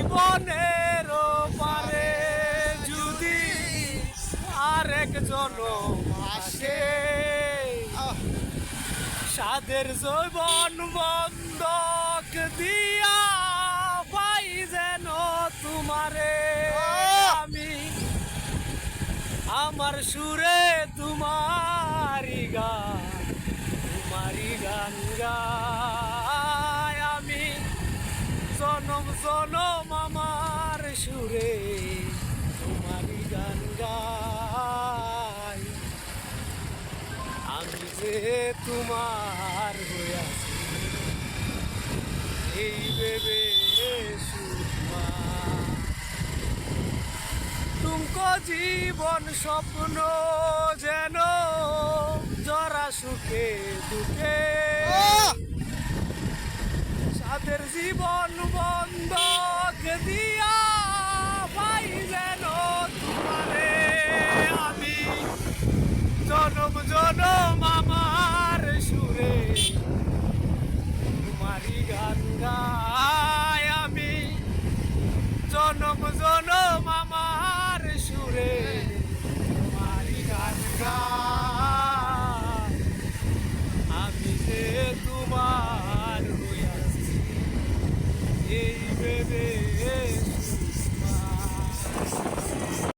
জীবনের পারে যদি আরেক জনম আসে, সাদের যৌবন বন্ধক দিয়া পাই যেন তোমারে আমি, আমার সুরে তোমারি গান গাই আমি, জনম জনম আমার সুরে তোমারি গান গাই। আমি যে তোমার হইয়াছি এই ভেবে সুমা, তুমকো জীবন স্বপ্ন যেন জরা সুখে দুঃখে, সাদের জীবন বন্ধক দিয়া পাই যেন তোমারে আমি, জনম জনম আমার সুরে তোমারি গান গাই আমি, জনম জনম আমার সুরে তোমারি গান গাই। আমি যে তোমার হইয়াছি এই ভেবে